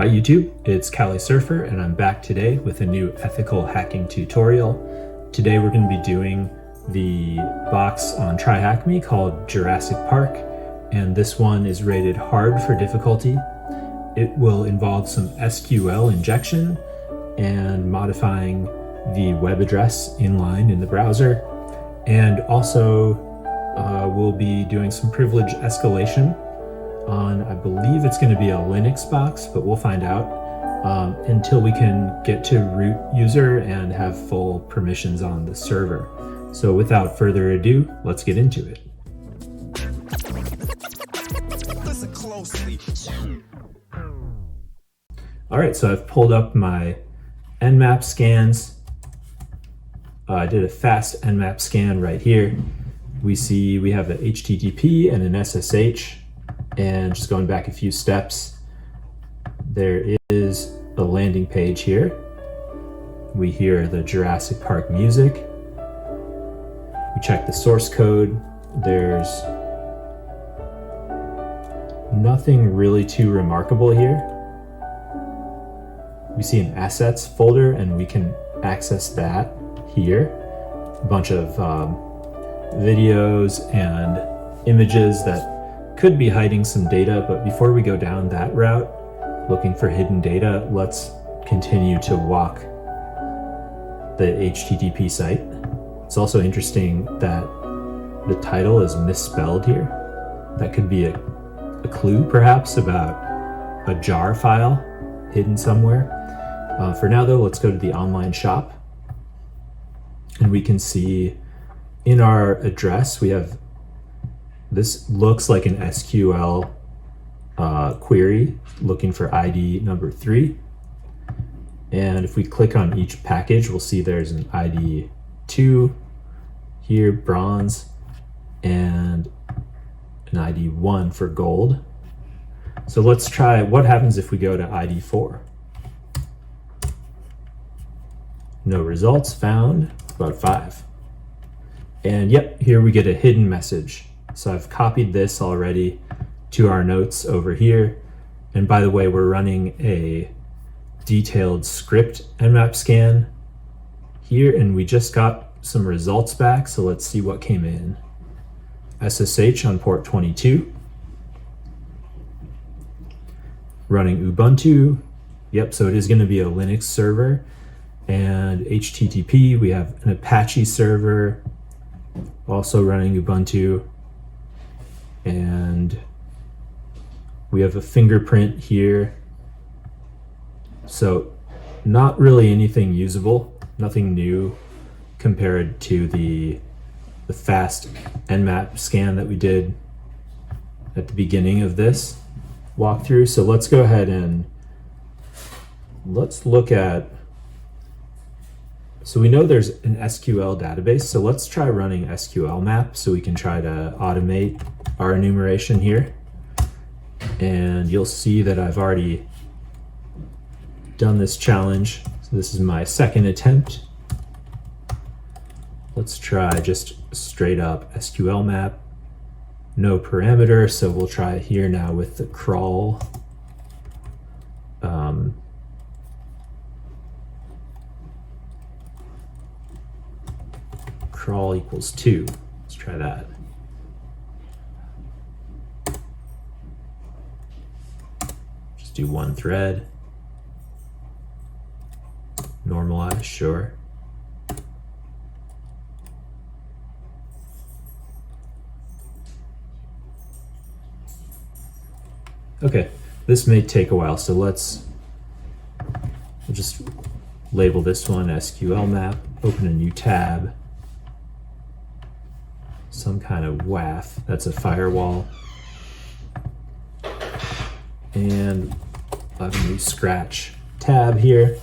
Hi YouTube, it's Cali Surfer and I'm back today with a new ethical hacking tutorial. Today we're going to be doing the box on TryHackMe called Jurassic Park, and this one is rated hard for difficulty. It will involve some SQL injection and modifying the web address inline in the browser, and also we'll be doing some privilege escalation on, I believe it's going to be a Linux box, but we'll find out, until we can get to root user and have full permissions on the server. So without further ado, let's get into it. Listen closely. All right, so I've pulled up my Nmap scans. I did a fast Nmap scan right here. We see we have an HTTP and an SSH. And just going back a few steps, there is a landing page here. We hear the Jurassic Park music. We check the source code. There's nothing really too remarkable here. We see an assets folder and we can access that here. A bunch of videos and images that could be hiding some data, but before we go down that route, looking for hidden data, let's continue to walk the HTTP site. It's also interesting that the title is misspelled here. That could be a clue perhaps about a jar file hidden somewhere. For now though, let's go to the online shop, and we can see in our address we have, this looks like an SQL query looking for ID number 3. And if we click on each package, we'll see there's an ID 2 here, bronze, and an ID 1 for gold. So let's try what happens if we go to ID 4. No results found, about 5. And yep, here we get a hidden message. So I've copied this already to our notes over here. And by the way, we're running a detailed script Nmap scan here, and we just got some results back. So let's see what came in. SSH on port 22. Running Ubuntu. Yep, so it is going to be a Linux server. And HTTP, we have an Apache server, also running Ubuntu. And we have a fingerprint here. So not really anything usable, nothing new compared to the fast Nmap scan that we did at the beginning of this walkthrough. So let's go ahead and let's look at, so we know there's an SQL database, so let's try running SQL map so we can try to automate our enumeration here. And you'll see that I've already done this challenge. So this is my second attempt. Let's try just straight up SQL map, no parameter. So we'll try it here now with the crawl. Crawl equals 2. Let's try that. Just do one thread. Normalize, sure. Okay, this may take a while, so we'll just label this one SQL map, open a new tab. Some kind of WAF, that's a firewall. And I'll have a new scratch tab here.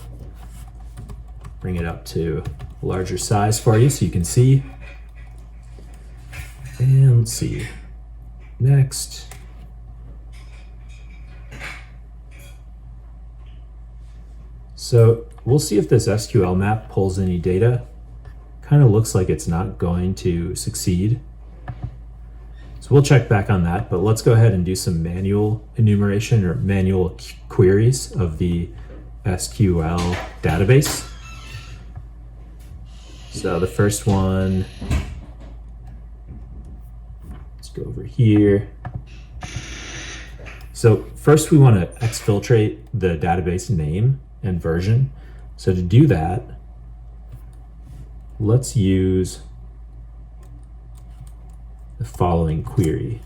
Bring it up to a larger size for you so you can see. And let's see, next. So we'll see if this SQL map pulls any data. Kind of looks like it's not going to succeed. So So we'll check back on that, but let's go ahead and do some manual enumeration or manual queries of the SQL database. So the first one, let's go over here. So first we want to exfiltrate the database name and version. So to do that, let's use the following query.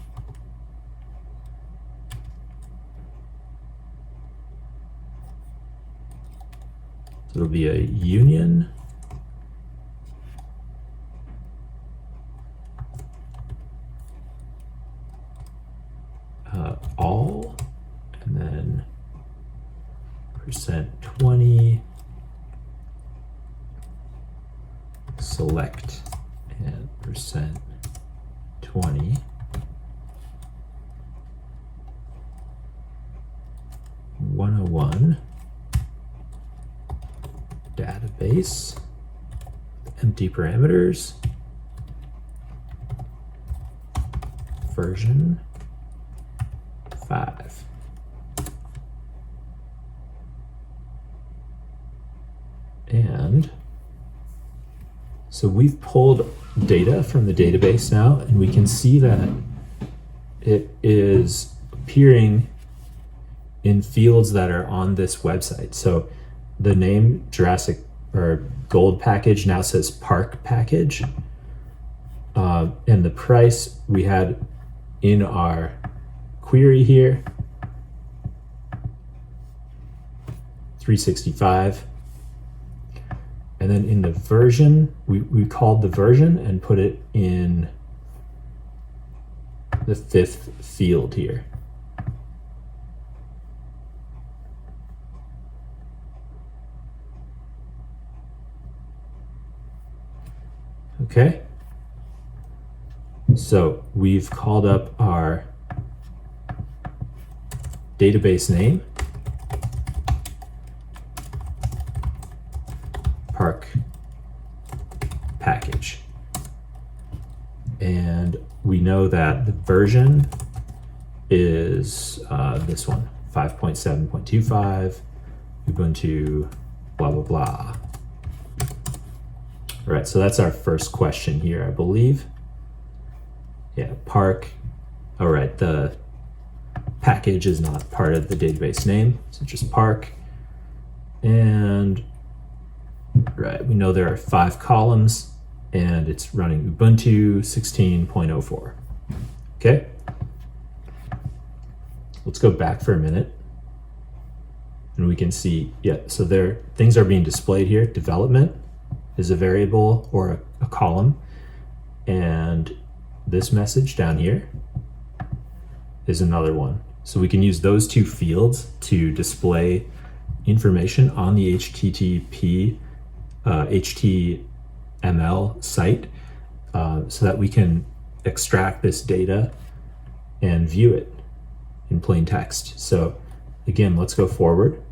So it'll be a union all, and then %20 select and %20 101 database, empty parameters, version 5. And so we've pulled data from the database now, and we can see that it is appearing in fields that are on this website. So the name Jurassic or Gold package now says Park package. And the price we had in our query here, $365. And then in the version, we called the version and put it in the 5th field here. Okay. So we've called up our database name, Park package. And we know that the version is this one, 5.7.25, Ubuntu, blah, blah, blah. All right, so that's our first question here, I believe. Yeah, Park. All right, the package is not part of the database name, so just Park. And right, we know there are 5 columns, and it's running Ubuntu 16.04. Okay. Let's go back for a minute, and we can see, yeah, so there things are being displayed here. Development is a variable or a column, and this message down here is another one. So we can use those 2 fields to display information on the HTML site so that we can extract this data and view it in plain text. So again, let's go forward.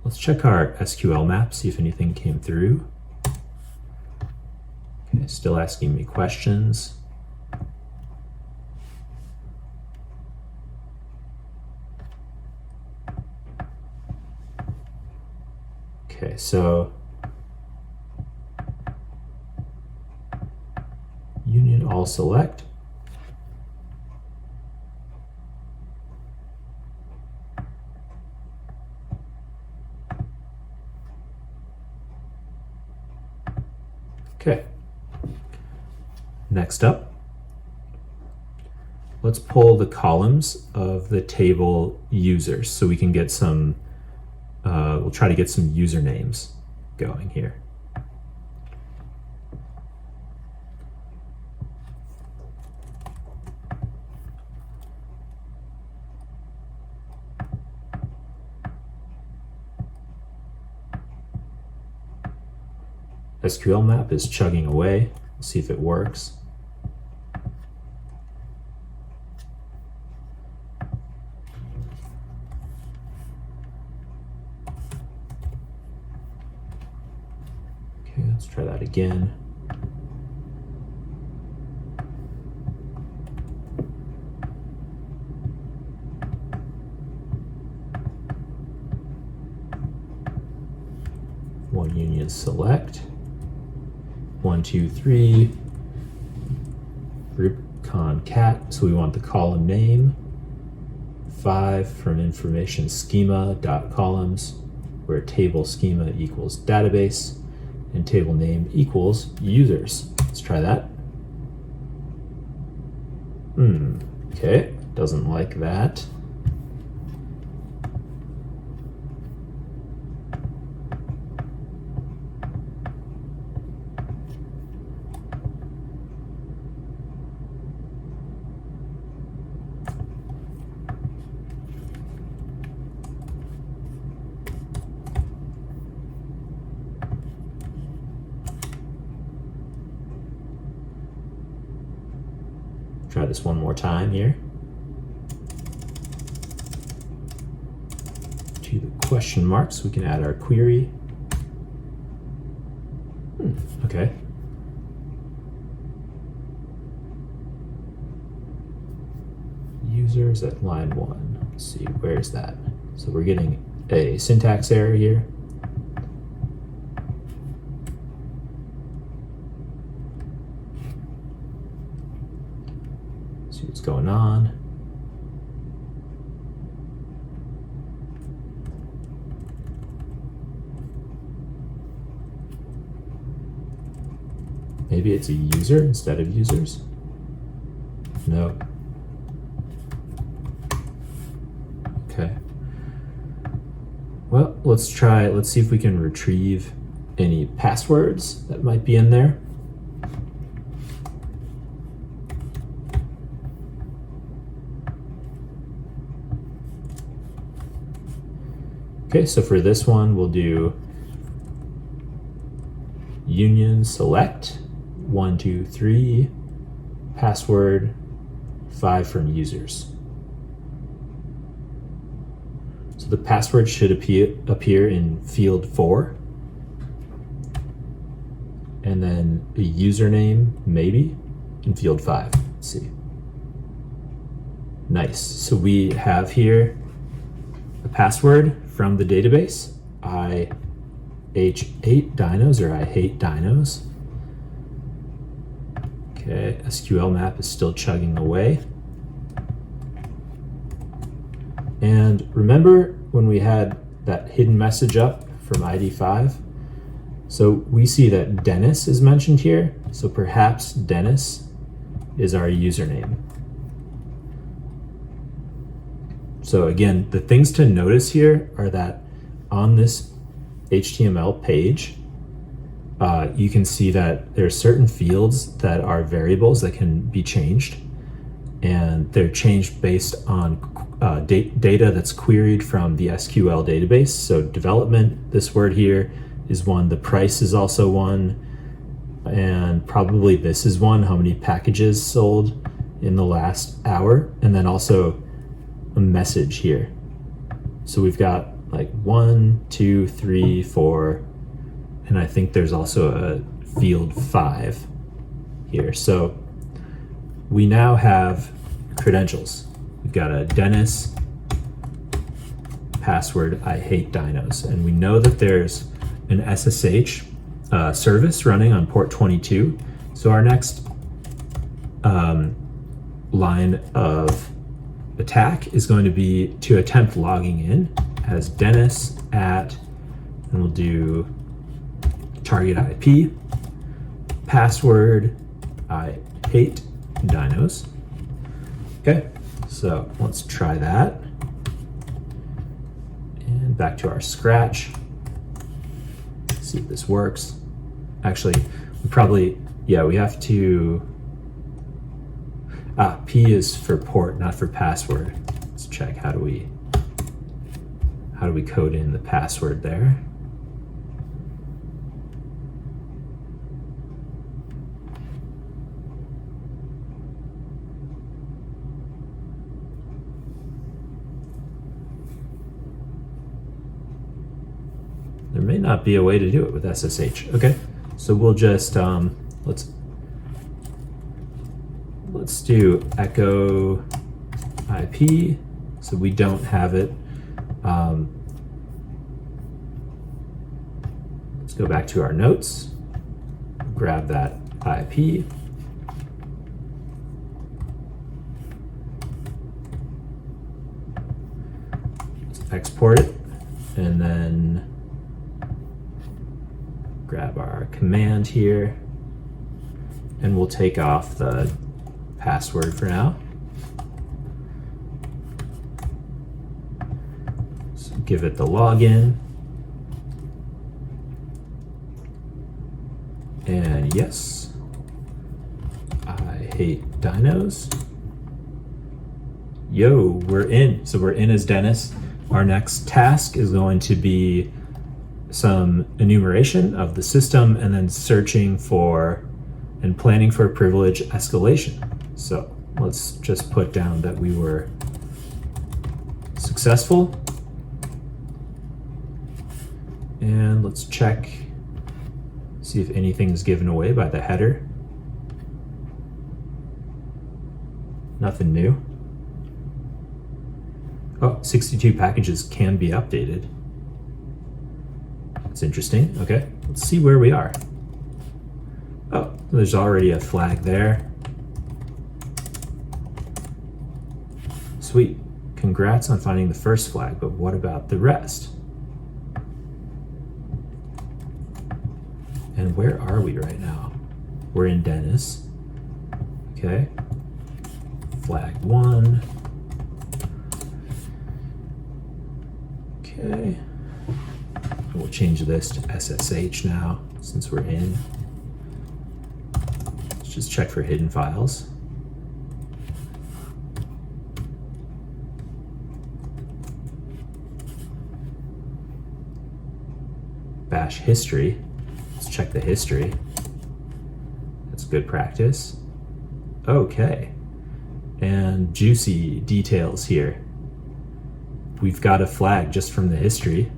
Let's check our SQL map, see if anything came through. Okay, still asking me questions. Okay, so union all select. Okay. Next up, let's pull the columns of the table users so we can get some, we'll try to get some usernames going here. SQL map is chugging away. We'll see if it works. Okay, let's try that again. one union select, 1, 2, 3, group concat, so we want the column name, 5 from information schema dot columns, where table schema equals database, and table name equals users. Let's try that. Okay, doesn't like that. Try this one more time here. To the question marks, we can add our query. Okay. Users at line 1. Let's see, where is that? So we're getting a syntax error here. See what's going on. Maybe it's a user instead of users. No. Okay. Well, let's see if we can retrieve any passwords that might be in there. Okay, so for this one, we'll do union select, 1, 2, 3, password, 5 from users. So the password should appear in field 4. And then a username, maybe, in field 5. Let's see. Nice. So we have here a password from the database, I hate dinos, or I hate dinos. Okay, SQL map is still chugging away. And remember when we had that hidden message up from ID5? So we see that Dennis is mentioned here, so perhaps Dennis is our username. So again, the things to notice here are that on this HTML page, you can see that there are certain fields that are variables that can be changed, and they're changed based on data that's queried from the SQL database. So development, this word here is one, the price is also one, and probably this is one, how many packages sold in the last hour, and then also a message here. So we've got like 1, 2, 3, 4, and I think there's also a field 5 here. So we now have credentials. We've got a Dennis, password, I hate dinos. And we know that there's an SSH service running on port 22. So our next line of attack is going to be to attempt logging in as Dennis at, and we'll do target IP, password, I hate dinos. Okay, so let's try that. And back to our Scratch. See if this works. Actually, we have to, P is for port, not for password. Let's check, how do we code in the password there? There may not be a way to do it with SSH. Okay, so we'll just, let's do echo IP, so we don't have it. Let's go back to our notes, grab that IP. Let's export it, and then grab our command here, and we'll take off the password for now. So give it the login. And yes, I hate dinos. Yo, we're in. So we're in as Dennis. Our next task is going to be some enumeration of the system and then searching for and planning for privilege escalation. So let's just put down that we were successful. And let's check, see if anything's given away by the header. Nothing new. Oh, 62 packages can be updated. That's interesting. Okay, let's see where we are. Oh, there's already a flag there. Sweet. Congrats on finding the first flag, but what about the rest? And where are we right now? We're in Dennis. Okay. Flag 1. Okay. We'll change this to SSH now, since we're in. Let's just check for hidden files. Bash history. Let's check the history. That's good practice. Okay. And juicy details here. We've got a flag just from the history.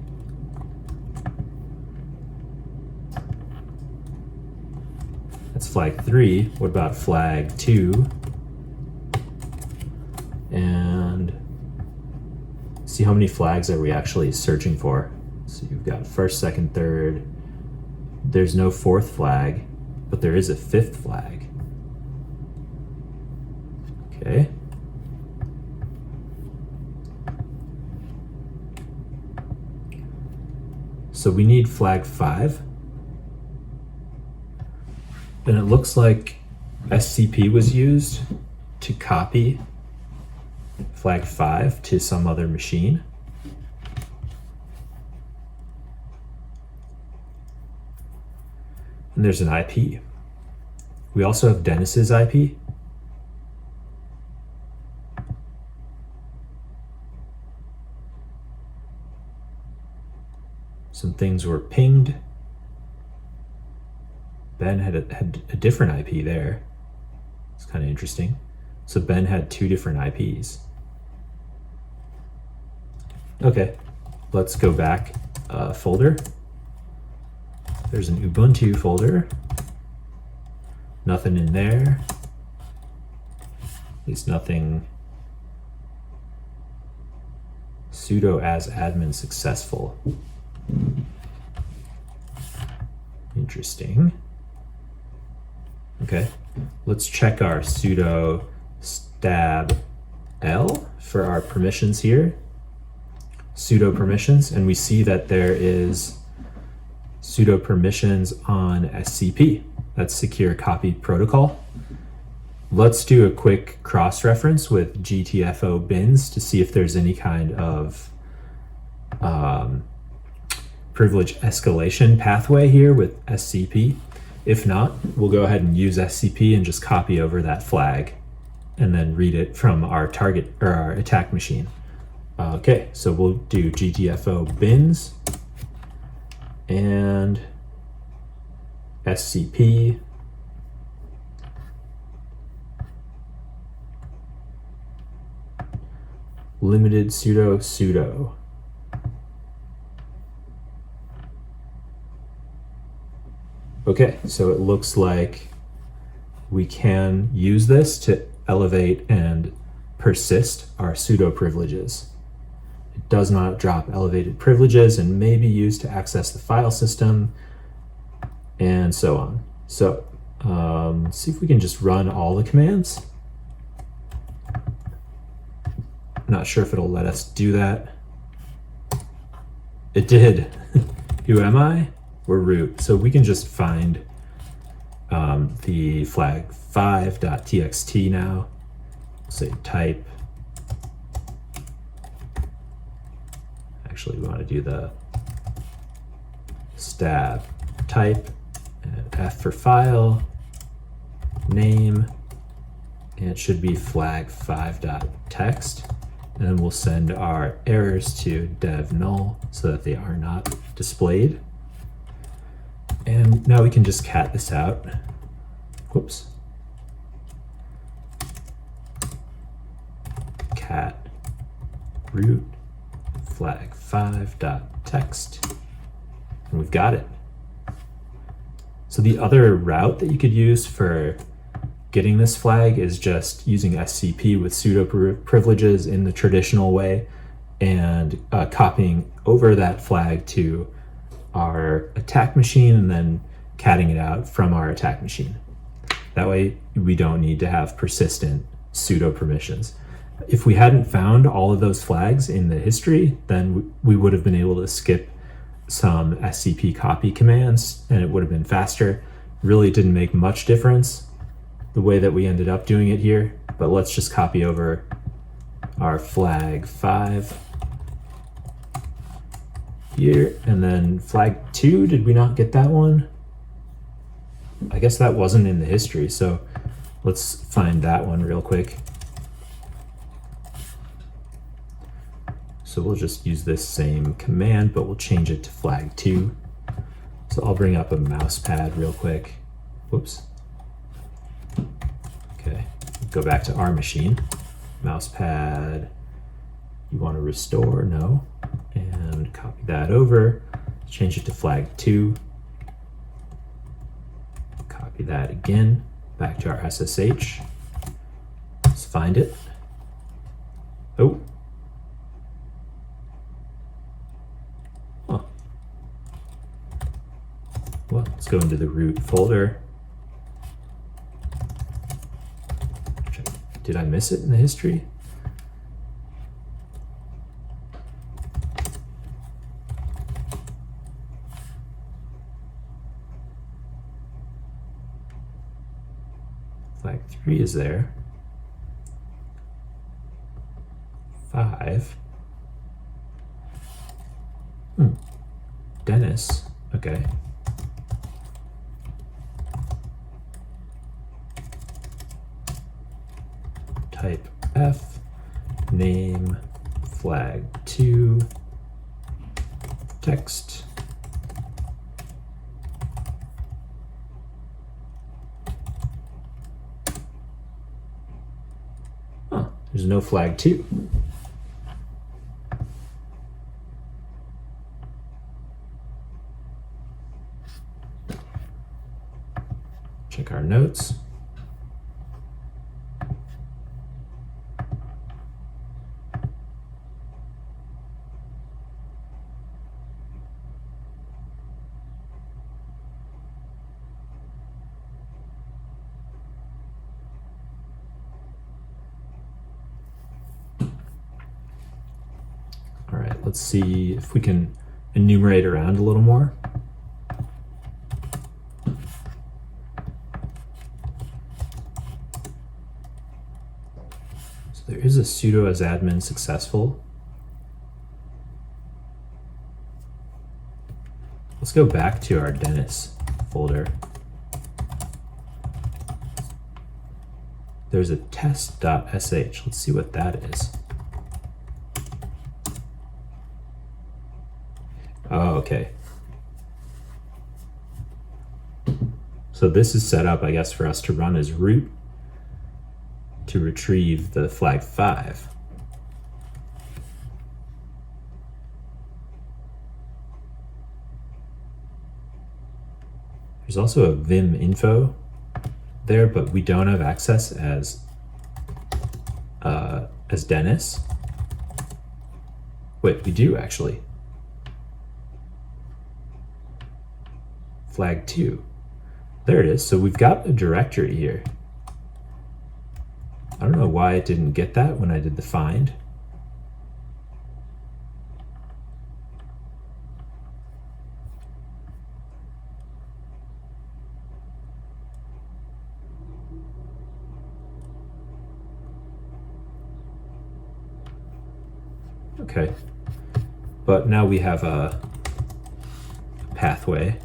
That's flag 3. What about flag 2? And see how many flags are we actually searching for. So you've got first, second, third. There's no fourth flag, but there is a fifth flag. Okay. So we need flag 5. And it looks like SCP was used to copy flag 5 to some other machine. And there's an IP. We also have Dennis's IP. Some things were pinged. Ben had a different IP there. It's kind of interesting. So Ben had 2 different IPs. Okay, let's go back folder. There's an Ubuntu folder. Nothing in there. At least nothing. Sudo as admin successful. Interesting. Okay, let's check our sudo stab L for our permissions here. Sudo permissions, and we see that there is sudo permissions on SCP. That's Secure Copy Protocol. Let's do a quick cross-reference with GTFO bins to see if there's any kind of privilege escalation pathway here with SCP. If not, we'll go ahead and use SCP and just copy over that flag and then read it from our target or our attack machine. Okay, so we'll do GTFO bins and SCP. Limited sudo. Okay, so it looks like we can use this to elevate and persist our sudo privileges. It does not drop elevated privileges and may be used to access the file system and so on. So let's see if we can just run all the commands. Not sure if it'll let us do that. It did. Who am I? We're root. So we can just find the flag5.txt now. Say type. Actually, we want to do the stab type, and F for file, name, and it should be flag5.text. And then we'll send our errors to dev null so that they are not displayed. And now we can just cat this out. Whoops. Cat root flag5.text. And we've got it. So the other route that you could use for getting this flag is just using SCP with pseudo privileges in the traditional way and copying over that flag to our attack machine and then catting it out from our attack machine. That way we don't need to have persistent pseudo permissions. If we hadn't found all of those flags in the history, then we would have been able to skip some SCP copy commands and it would have been faster. Really didn't make much difference the way that we ended up doing it here, but let's just copy over our flag 5 here, and then flag 2, did we not get that one? I guess that wasn't in the history, so let's find that one real quick. So we'll just use this same command, but we'll change it to flag 2. So I'll bring up a mouse pad real quick. Whoops. Okay, go back to our machine. Mouse pad, you want to restore? No. And copy that over, change it to flag 2. Copy that again, back to our SSH. Let's find it. Oh. Huh. Well, let's go into the root folder. Did I miss it in the history? Flag 3 is there. 5. Dennis. Okay. Type F, name, flag 2, text. Huh, there's no flag 2. Check our notes. All right, let's see if we can enumerate around a little more. So there is a sudo as admin successful. Let's go back to our Dennis folder. There's a test.sh. Let's see what that is. Oh, okay. So this is set up, I guess, for us to run as root to retrieve the flag 5. There's also a vim info there, but we don't have access as Dennis. Wait, we do actually. flag 2. There it is. So we've got a directory here. I don't know why it didn't get that when I did the find. Okay, but now we have a pathway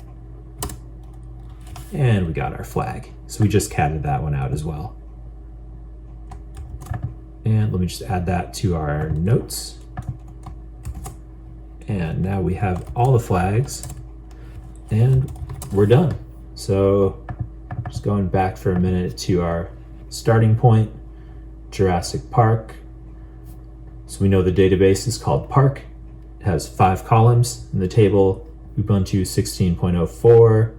and we got our flag. So we just catted that one out as well. And let me just add that to our notes. And now we have all the flags and we're done. So just going back for a minute to our starting point, Jurassic Park. So we know the database is called Park. It has 5 columns in the table, Ubuntu 16.04.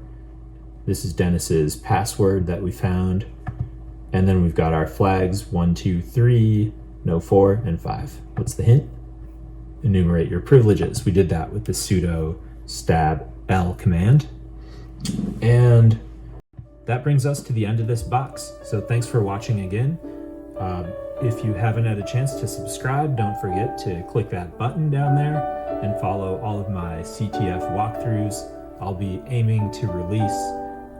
This is Dennis's password that we found. And then we've got our flags 1, 2, 3, no 4, and 5. What's the hint? Enumerate your privileges. We did that with the sudo stab l command. And that brings us to the end of this box. So thanks for watching again. If you haven't had a chance to subscribe, don't forget to click that button down there and follow all of my CTF walkthroughs. I'll be aiming to release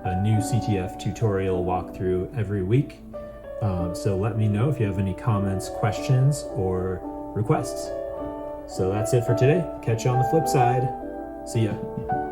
a new CTF tutorial walkthrough every week. So let me know if you have any comments, questions, or requests. So that's it for today. Catch you on the flip side. See ya.